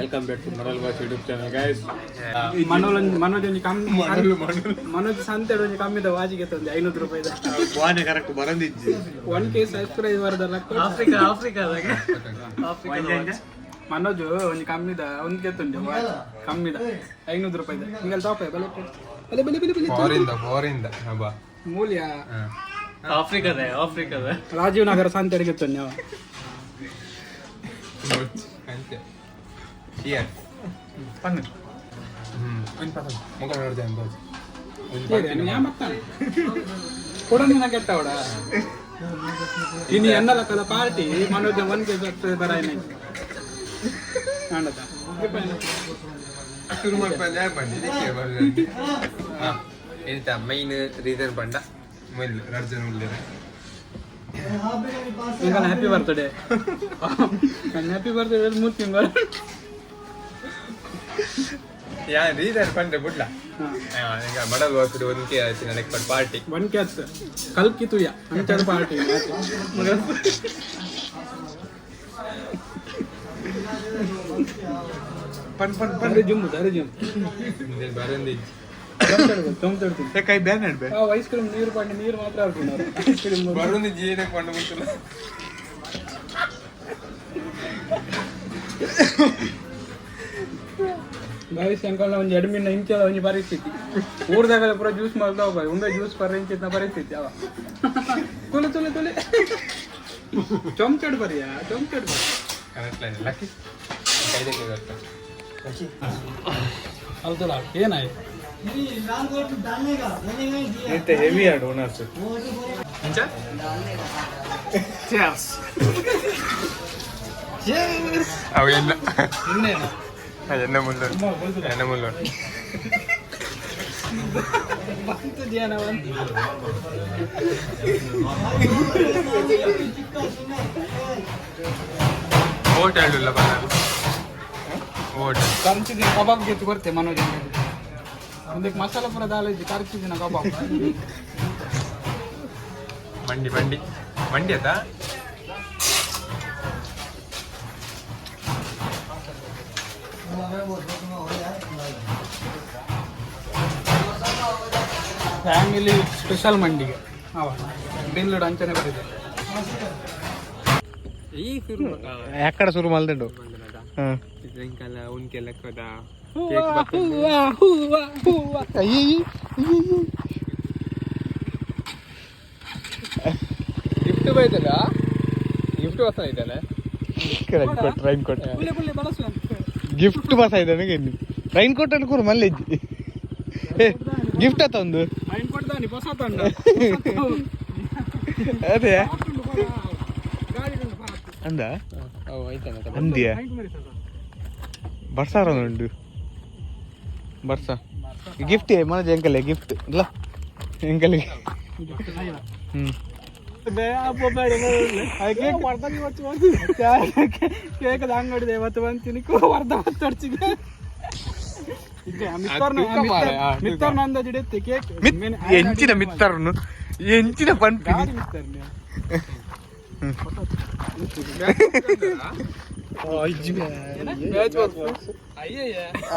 Welcome back to Maral Boss YouTube channel guys. Manoj సంతేడు కమ్మిద వాజిಗೆ ತಂದೆ 500 ರೂಪಾಯಿದ ವಾನೆ ಕರೆಕ್ಟ್ ಬರಂದಿಜ್ಜಿ 1k ಸಬ್ಸ್ಕ್ರೈಬರ್ ದಲಕ್ಕ ಆಫ್ರಿಕಾದಾಗ మనోజ్ ಒಂದು ಕಮ್ಮಿದ ಒಂದು ಕೆತ್ತುಂಡೆ ಕಮ್ಮಿದ 500 ರೂಪಾಯಿದ ನಿಂಗಲ್ ಟಾಪ್ ಬಲೆ ಬಲೆ ಬಲೆ ಬಲೆ ಫಾರಿಂದ ಬಾ ಮೂಲ್ಯ ಆಫ್ರಿಕಾದ ರಾಜೀವ್ ನಗರ ಸಂತೇಡಿಗೆ ತಂದೆ ಅವ ಅಂತೆ ಹಿಯರ್ ಪನ್ನ ಒಂದು ಪನ್ನ ಮುಗ ನೋಡ್ದೆ ಅಂದಾಜು ಕೊಡೋಣ ಕೆಟ್ಟವಡ ಇನ್ನು ಎನ್ನಲ ಕಲ ಪಾರ್ಟಿ మనోజ్ 1k ಸಬ್ಸ್ಕ್ರೈಬರ್ ಆಯ್ನ ಕಾಣದ ಶುರು ಮಾಡ್ಪಲ್ಲ ಬಂದಿದೆ ಬರ್ಲಿ ಎಂತ ಮೈನ್ ರೀಸನ್ ಬಂಡ ಮೊದಲು ರಾಜನ ಉಳ್ಳಿದೆ ಈಗ ಹ್ಯಾಪಿ ಬರ್ತ್ಡೇ ನನ್ನ ಹ್ಯಾಪಿ ಬರ್ತ್ಡೇ 3 ತಿಂಗಳು ಯಾ ರೀಸನ್ ಬಂದ್ರೆ ಬಿಡ್ಲ ಈಗ ಮಡಲ್ ವಾಸು 1k ಆಯ್ತು ನನಗೆ ಪಾರ್ಟಿ 1k ಕಲ್ಕಿತುಯ ಅಂಚರ ಪಾರ್ಟಿ ಪನ್ ಪನ್ ಪನ್ ಜಿಮ್ ಬರಂದಿ ಕೈ ಬ್ಯಾನ್ ನಡ್ಬೆ ಐಸ್ ಕ್ರೀಮ್ ನೀರು ಪಂಡಿ ನೀರು ಮಾತ್ರ ಹಾಕ್ತಾರೆ ಐಸ್ ಕ್ರೀಮ್ ಬರುಂದಿ ಜೀನಕ್ಕೆ ಪಂಡ ಮುಟ್ಟಿಲ್ಲ ಬಾಯಿ ಸಂಕಲ್ನ ಒಂದು 2 ಮಿನಿಟ್ ಇಂಚದ ಒಂದು ಪರಿಸ್ಥಿತಿ ಊರ್ದಾಗ ಪೂರ ಜ್ಯೂಸ್ ಮಾಡ್ತಾ ಹೋಗ ಒಂದೇ ಜ್ಯೂಸ್ ಪರ್ ಇಂಚಿನ ಪರಿಸ್ಥಿತಿ ಅವ ತುಲೆ ತುಲೆ ತುಲೆ ಚೊಂಚಡ್ ಬರಿಯಾ ಚೊಂಚಡ್ ಬರಿ ಕರೆಕ್ಟ್ ಲೈನ್ ಲಕ್ಕಿ ಕೈದಕ್ಕೆ ಬರ್ತಾ ಲಕ್ಕಿ ಹೌದಲ್ಲ ಏನಾಯ್ತು ಇಂತ ಹೆವಿ ಆಡ್ ಓನರ್ಸ್ ಇಂಚ ಚೇರ್ಸ್ ಅವು ಎನ್ನ ಇನ್ನೇನು ಎನ್ನ ಮುಳ್ಳು ಎನ್ನ ಮುಳ್ಳು ಬಂತು ಧ್ಯಾನ ಬಂತು ಓಟ್ ಹೇಳಿಲ್ಲ ಬನ್ನ ಓಟ್ ಖರ್ಚಿದಿನ ಕಬಾಬ್ ಗೆತ್ತು ಬರ್ತೆ మనోజ్ ಒಂದಕ್ಕೆ ಮಸಾಲ ಪುರ ದಾಲ್ ಇದ್ದು ಖರ್ಚಿದಿನ ಕಬಾಬ್ ಮಂಡಿ ಮಂಡಿ ಮಂಡಿ ಆಯ್ತಾ ಫ್ಯಾಮಿಲಿ ಸ್ಪೆಷಲ್ ಮಂಡಿಗೆ ಅವ ಬೆಂಗಳೂರು ಅಂಚನೆ ಬರಿದೆ ಈ ಶುರು ఎక్కడ సురు మల్దండు డ్రింకల ఉన్కెల కదా ಗಿಫ್ಟ್ ಬೈತಲ್ಲ ಗಿಫ್ಟ್ ಬಸ ಐತಲ್ಲ రైన్ కోట్ గిఫ్ట్ బస్ అయితే రైన్ కోట్ అనుకోరు మళ్ళీ గిఫ్ట్ అత్త ఉంది అదే ಅಂದ ಅಂದಿಯ ಬರ್ಸಾರ ಉಂಟು ಬರ್ಸ ಗಿಫ್ಟ್ ಮನೋಜ್ ಎಂಕಲೆ ಗಿಫ್ಟ್ ಇಲ್ಲ ಎಂಕಲಿಗೆ ಕೇಕದ ಅಂಗಡಿ ಇವತ್ತು ಬಂತೀನಿ ಅರ್ಧ ಹೊತ್ತೊಡ್ಸಿಗೆ ಮಿತ್ತರ್ನ ಅಂದಾಜು ಇಡುತ್ತೆ ಕೇಕ್ ಎಂಚಿನ ಮಿತ್ತರ್ನು ಎಂಚಿನ ಪಂಪಿ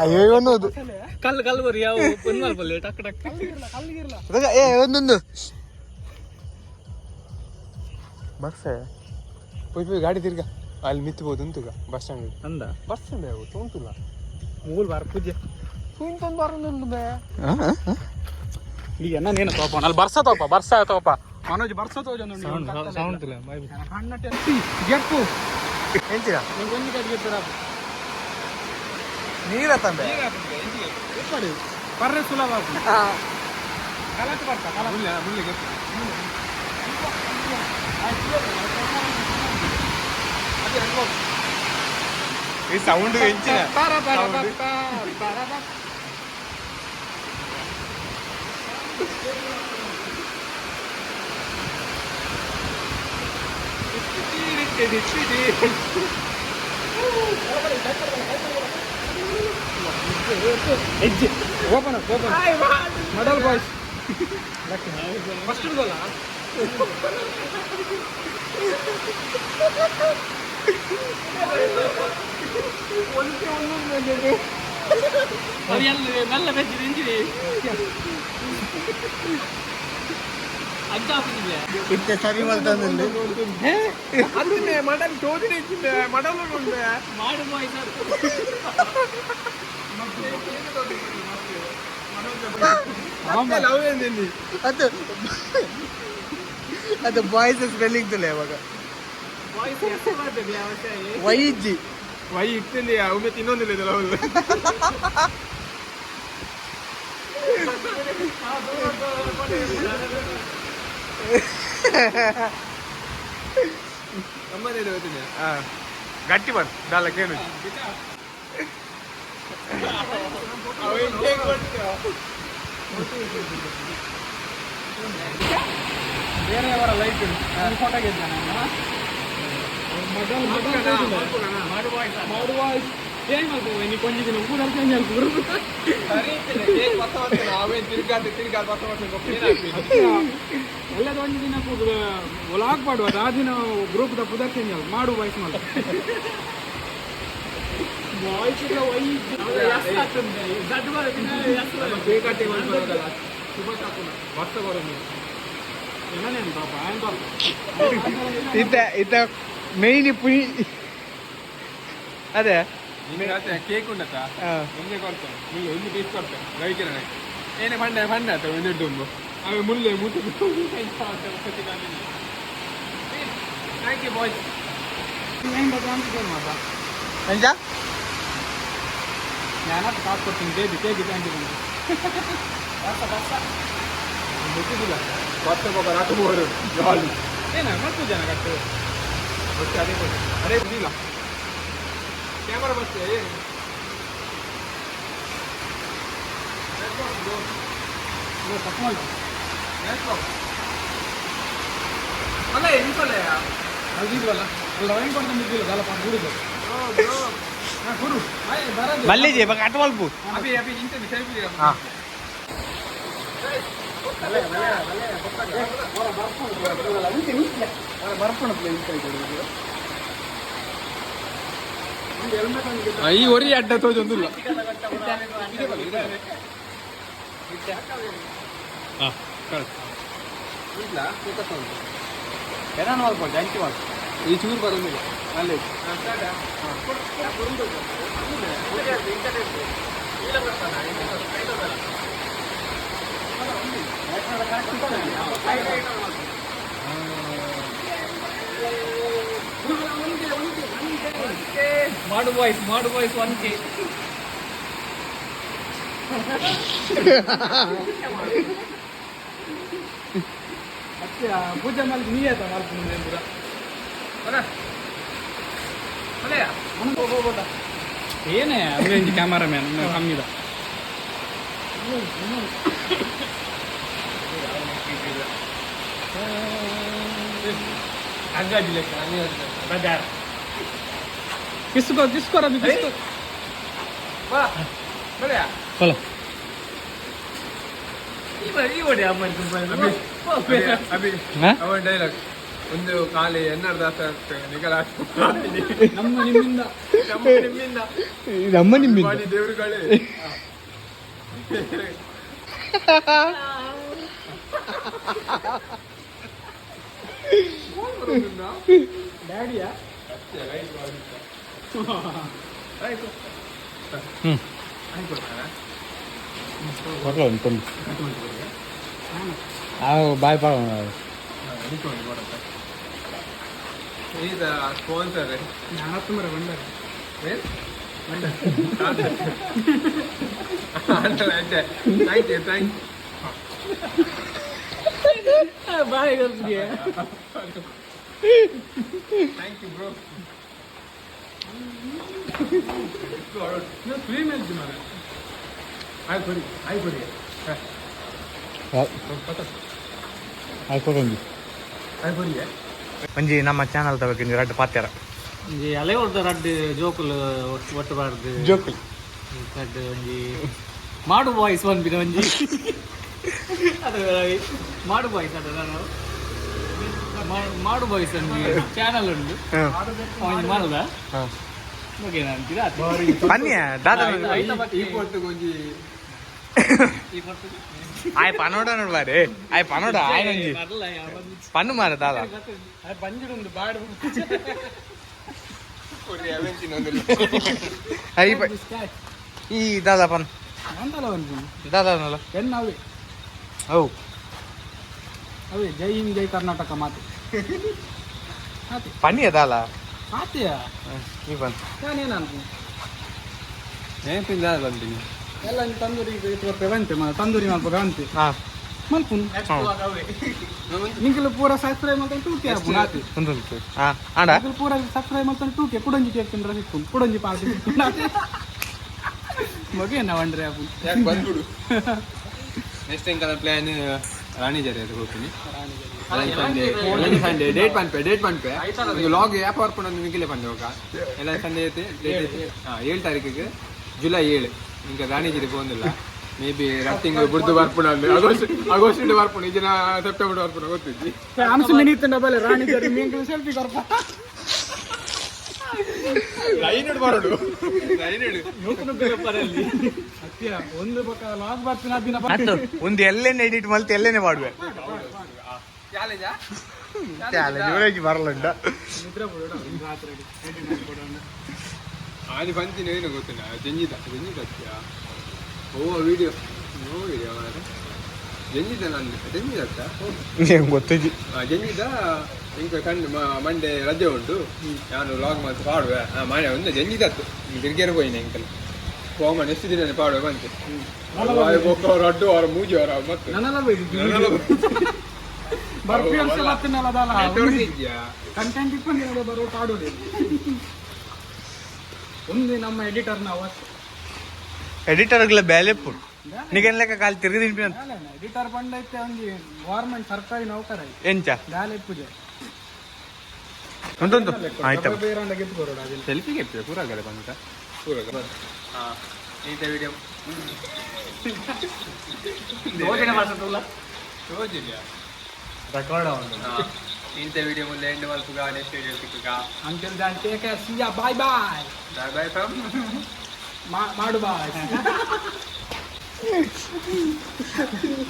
ಅಯ್ಯೋ ಅನ್ನೋದು ಕಲ್ಲು ಕಲ್ಲು ಬರಿ ಯಾವ ಪೊನ್ಮಲ್ಪಲ್ಲೆ ಟಕ್ ಟಕ್ ಏ ಒಂದೊಂದು ಬರ್ಸ ಪೋಯ್ ಪೋಯ್ ಗಾಡಿ ತಿರ್ಗ ಅಲ್ಲಿ ಮಿತ್ಬೋದು ಉಂಟುಗ ಬಸ್ ಸ್ಟ್ಯಾಂಡ್ ಅಂದ ಬಸ್ ಸ್ಟ್ಯಾಂಡ್ ಯಾವತ್ತು ಉಂಟುಲ್ಲ ಮೂಲ್ ಬಾರ ಪೂಜೆ ಕುಂತೊಂದು ಬರೋದು ಬೇ ಈಗ ನೀನು ತೋಪ ಅಲ್ಲಿ ಬರ್ಸ ತೋಪ మనోజ్ ಬರ್ಸ ತೋಜೊಂದು ಸೌಂಡ್ ಇಲ್ಲ ಅಣ್ಣ ಗೆಪ್ಪು ಎಂಚಿನ ನೀವು ಒಂದು ಕಡೆ ಗೆಪ್ಪರ ನೀರ ತಂದೆ ಪಡಿ ಬರ್ರೆ ಸುಲಭ ಕಲಟ್ ಬರ್ತಾ ಕಲ ಮುಳ್ಳೆ ಗೆಪ್ಪು ಈ ಸೌಂಡ್ ಎಂಚಿನ ಓಪನ್ ಮಡಲ್ ಬಾಯ್ಸ್ ಫಸ್ಟ್ ಗೋಲ ಮೆಲ್ಲ ಬೆಚ್ಚಿದೆ ಇತ್ತೆ ಸರಿ ಮಾಡ್ತಂದ್ರೆ ಅದನ್ನೇ ಮಟನ್ ತೋದಿನ ಮಟನ್ ಉಂಟೆ ಮಾಡು ಅದು ಅದು ಬಾಯ್ಸ್ ಸ್ಪೆಲ್ಲಿಂಗ್ ತುಲೆ ಅವಾಗ ವೈಜಿ ವೈ ಇಟ್ಟಿಲ್ಲ ಒಮ್ಮೆ ತಿನ್ನೊಂದಿಲ್ಲ ಇದಲ್ಲ ಅವಳು ನಮ್ಮನೇಲಿ ಹೋಗ್ತೀನಿ ಗಟ್ಟಿ ಬರ್ ದಾಲಕ್ಕೇನು ಬೇರೆಯವರ ಲೈಟ್ ಫೋಟೋಗೆ ಮಾಡುವ ಏನ್ ಮಾಡ್ತೀವಿ ನೀವು ಕೊಂಚ ದಿನ ಊರ ಚೇಂಜ್ ಆಗ್ತದೆ ಎಲ್ಲದ ಒಂದು ದಿನ ಒಲಾಗ್ ಮಾಡುವ ಆ ದಿನ ಗ್ರೂಪ್ ದ ಪುದರ್ ಚೇಂಜ್ ಆಗ ಮಾಡು ವಾಯ್ಸ್ ಮಾಡಿ ವಾಯ್ಸ್ ಇಲ್ಲ ಇತ್ತ మెయిన్ పుయి అదే కేక్ ఉండత ముందే కొడతాం ముళ్ళు ఉంది తీసుకొడతాం రవికిరణ ఏనే పండే పండే అత వింటుంబు అవి ముళ్ళే ముట్టు థ్యాంక్ యూ బాయ్స్ ಎಂಜಾ ഞാനത് കാക്കൊടുത്തു കേക്ക് കേക്ക് താങ്ക് യു ಗೊತ್ತಿಲ್ಲ ಕೊತ್ತ ಪಾಪ ರಾಕಬೋರು ಜಾಲಿ ಏನ ಮತ್ತು ಜನ ಕಟ್ಟು ಗೊತ್ತೆ ಅದೇ ಕೊಡಿ ಅದೇ ಗೊತ್ತಿಲ್ಲ ಕ್ಯಾಮರಾ ಬರ್ತೇ ಏನು ಅಲ್ಲ ಎಂತಲ್ಲ ಅದು ಇಲ್ವಲ್ಲ ಅಲ್ಲ ವೈನ್ ಕೊಡ್ತಾನೆ ಇದ್ದಿಲ್ಲ ಅಲ್ಲಪ್ಪ ಹುಡುಗ ಗುರು మళ్ళీ అటు వల్పు ಅಭಿ ಅಭಿ ಇಂತ ಸೆಲ್ಫಿ ಈ ಒರಿ ಅಡ್ಡ ತೋಜೊಂದಿಲ್ಲ ಈ ಚೂರು ಬರೋದಿಲ್ಲ ಅಲ್ಲೇ ಮಾಡು ವಾಯ್ಸ್ ಒಂದೇ ಮತ್ತೆ ಪೂಜೆ ಮಾಡಿ ನೀ ಆಯ್ತಾ ಮಾಡ್ತೀನಿ ಪೂರ ಏನೇ ಅವೇಂಜ್ ಕ್ಯಾಮರಾಮ್ಯಾನ್ ಕಮ್ಮಿದ ಬಜಾರ್ ಕಿಸ್ಕೋ ರವಿ ಕಿಸ್ಕೋ ಬಾ ಬಳೆಯ ಚಲೋ ಅಭಿ ಅವನ ಡೈಲಾಗ್ ಒಂದು ಖಾಲಿ ಎನ್ನಡ ದಾಸ ನಿಗಲ ನಮ್ಮ ನಿಮ್ಮಿಂದ ನಮ್ಮ ನಿಮ್ಮಿಂದ ಮಾಡಿ ದೇವರುಗಳೇ ಡ್ಯಾಡಿಯಾ కొట్లో ఉంటుంది బాయ్ పడ ಈದ ಸ್ಪಾನ್ಸರ್ ನಾನು ತುಂಬ ಬಂದಾಗ ಥ್ಯಾಂಕ್ ಬಾಯ್ ಯು ಬ್ರೋ ಫ್ರೀ ಮೇಲ್ತಿ ಮಾರ ಆಯ್ಕೊಡಿ అయిపోతుంది మంచి ನಮ್ಮ ಚಾನಲ್ ತಗೋತೀನಿ ರಡ್ಡು ಪಾತ್ಯಾರ ಒಂಜಿ ಅಲೆ ಹೊಡ್ದ ರಡ್ಡು ಜೋಕುಲು ಒಟ್ಟಬಾರ್ದು ಜೋಕುಲ್ ರಡ್ಡು ಒಂಜಿ ಮಾಡು ವಾಯ್ಸ್ ಬಂದ್ಬಿಡ ಒಂಜಿ ಅದು ಮಾಡು ವಾಯ್ಸ್ ಅದು ನಾನು ಮಾಡು ವಾಯ್ಸ್ ಒಂಜಿ ಚಾನಲ್ ಉಂಟು ಒಂಜಿ ಮಾಡುದ ಪನ್ನಿಯ ದಾದ ಈ ಪೊಟ್ಟು ಗೊಂಜಿ ಆಯ್ ಪನೋಡ ನೋಡ್ ಬಾರಿ ಆಯ್ ಪನೋಡ ಆಯ್ ನಂಜಿ ಪನ್ನು ಮಾರ ದಾದ ಬಂಜಿಡುಂದು ಬಾಡು ಈ ದಾದ ಪನ್ ಅಂತಲ್ಲ ಒಂದು ದಾದನಲ್ಲ ಹೆಣ್ಣು ಅವೇ ಹೌ ಅವೇ ಜೈ ಹಿಂದ್ ಜೈ ಕರ್ನಾಟಕ ಮಾತು ಮಾತೆ ಪನ್ನಿಯ ದಾಲ ಮಾತೆಯ ಈ ಪನ್ ನಾನೇನು ಅನ್ಕೊ ನೆನಪಿಂದ ಬಂತೀನಿ ಎಲ್ಲ ತಂದೂರಿ ಬಂತೆ ತಂದೂರಿ ಮಲ್ಪ ಬಂತೆ ಹಾ ಮಲ್ಪುನ್ ನಿಂಗೆ ಪೂರ ಸಬ್ಸ್ಕ್ರೈಬ್ ಮಾಡ್ಕೊಂಡು ಟೂಕೆ ಹಾಕು ನಾತಿ ಒಂದು ಹಾ ಆಡ ನಿಂಗೆ ಪೂರ ಸಬ್ಸ್ಕ್ರೈಬ್ ಮಾಡ್ಕೊಂಡು ಟೂಕೆ ಕುಡಂಜಿ ಕೇಕ್ ತಿಂದ್ರೆ ಸಿಕ್ಕು ಕುಡಂಜಿ ಪಾರ್ಟಿ ಮಗೇನ ವಂಡ್ರೆ ಹಾಕು ಯಾಕೆ ಬಂದ್ಬಿಡು ನೆಕ್ಸ್ಟ್ ಟೈಮ್ ಕಲ ಪ್ಲಾನ್ ರಾಣಿಜರಿ ಅದು ಹೋಗ್ತೀನಿ ಸಂಡೇ ಡೇಟ್ ಪನ್ಪೆ ಲಾಗ್ ಆ್ಯಪ್ ವರ್ಕೊಂಡು ನಿಮಗೆ ಬಂದೆ ಹೋಗ ಎಲ್ಲ ಸಂಡೇ ಐತೆ ಡೇಟ್ ಐತೆ 7 ತಾರೀಕಿಗೆ ಜುಲೈ 7 ఇంకా ರಾಣಿಜಿರಿ ಬಂದಿಲ್ಲ ಮೇ ಬಿ ರಫ್ಟಿಂಗ್ ಬುಡ್ದು ಬರ್ಪುಣ ಅಂದ್ರೆ ಆಗಸ್ಟ್ ಬರ್ಪುಣ ಈ ದಿನ ಸೆಪ್ಟೆಂಬರ್ ಬರ್ಪುಣ ಗೊತ್ತಿದ್ದಿ ಅನ್ಸು ಮಿನಿತ್ ಡಬಲ್ ರಾಣಿ ಜರಿ ಮಿಂಗ್ ಸೆಲ್ಫಿ ಕೊರ್ಪ ಲೈನಡ್ ಬರೋಡು ಲೈನಡ್ ಪರಲ್ಲಿ ಅತ್ಯ ಒಂದು ಪಕ್ಕ ಲಾಗ್ ಬರ್ತೀನಿ ಆ ದಿನ ಮತ್ತು ಒಂದು ಎಲ್ಲೇನೆ ಎಡಿಟ್ ಮಲ್ತಿ ಎಲ್ಲೇನೆ ಮಾಡುವೆ ಚಾಲೆಂಜಾ ಜೋರಾಗಿ ಬರಲ್ಲ ನಿದ್ರೆ ಬಿಡೋಣ ರಾತ್ರಿ ಎಡಿಟ್ ಮಾಡ್ಕೊಡೋಣ ಆದಿ ಬಂತೀನಿ ಏನು ಗೊತ್ತಿಲ್ಲ ಜಂಜಿದ ಓ ವಿಡಿಯೋ ನೋಡಿದ್ಯಾ ಜಂಜಿದ ನಾನು ಜಂಜಿದತ್ತ ಗೊತ್ತಿದ್ದಿ ಜಂಜಿದ ಇಂಕ ಕಂಡು ಮಂಡೇ ರಜೆ ಉಂಟು ನಾನು ಲಾಗ್ ಮಾಡಿ ಪಾಡುವೆ ಮಾಡಿ ಒಂದು ಜಂಜಿದತ್ತು ತಿರ್ಗೇರು ಹೋಯ್ನೆ ಇಂಕಲ್ ಹೋಮ ಎಷ್ಟು ದಿನ ಪಾಡುವೆ ಬಂತೆ ಅವ್ರು ಅಡ್ಡು ಅವರ ಮೂಜಿ ಅವರ ಮತ್ತೆ ನನ್ನೆಲ್ಲ ಬರ್ಪಿ ವರ್ಷ ಬರ್ತೀನಲ್ಲ ಇದೆಯಾ ಕಂಟೆಂಟ್ ಇಟ್ಕೊಂಡು ಬರೋ ಪಾಡೋದು ಒಂದು ನಮ್ಮ ಎಡಿಟರ್ ನಾವು ಎಡಿಟರ್ಗಳ ಬೇಲೆ ಪುಡ್ ನಿಗನ್ ಲೆಕ್ಕ ಕಾಲ್ ತಿರುಗಿ ಅಂತ ಎಡಿಟರ್ ಬಂದೈತೆ ಒಂದು ಗೌರ್ಮೆಂಟ್ ಸರ್ಕಾರಿ ನೌಕರ ಎಂಚ ಗಾಲೆ ಪೂಜೆ ಉಂಟು ಆಯ್ತಾ ಬೇರೆ ಗೆದ್ದು ಬರೋಣ ಅದನ್ನ ಸೆಲ್ಫಿ ಗೆಪ್ಪಿದೆ ಪೂರಾಗಲ್ಲ ಬಂತ ಪೂರಾಗ ಹಾಂ ಇಂಥ ವಿಡಿಯೋ ಸೋಜಿಲ್ಲ ರೆಕಾರ್ಡ್ ಇಂಥ ವಿಡಿಯೋ ಮುಂದೆ ಎಂಡ್ ಮಲ್ಪುಗ ನೆಕ್ಸ್ಟ್ ವಿಡಿಯೋ ಸಿಕ್ಕುಗ ಅಂಕಲ್ ದಾನ್ take care see ya bye bye bye from ಮಾಡು ಬಾಯ್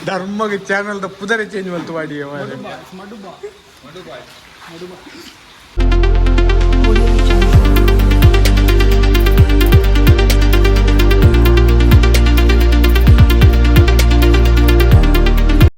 ಧರ್ಮಗೆ ಚಾನಲ್ ಪುದರ ಚೇಂಜ್ ಮಾಡ್ತು ಮಾಡಿ ಮಡು ಬಾಯ್ ಮಡು ಬಾಯ್ ಮಡು ಬಾಯ್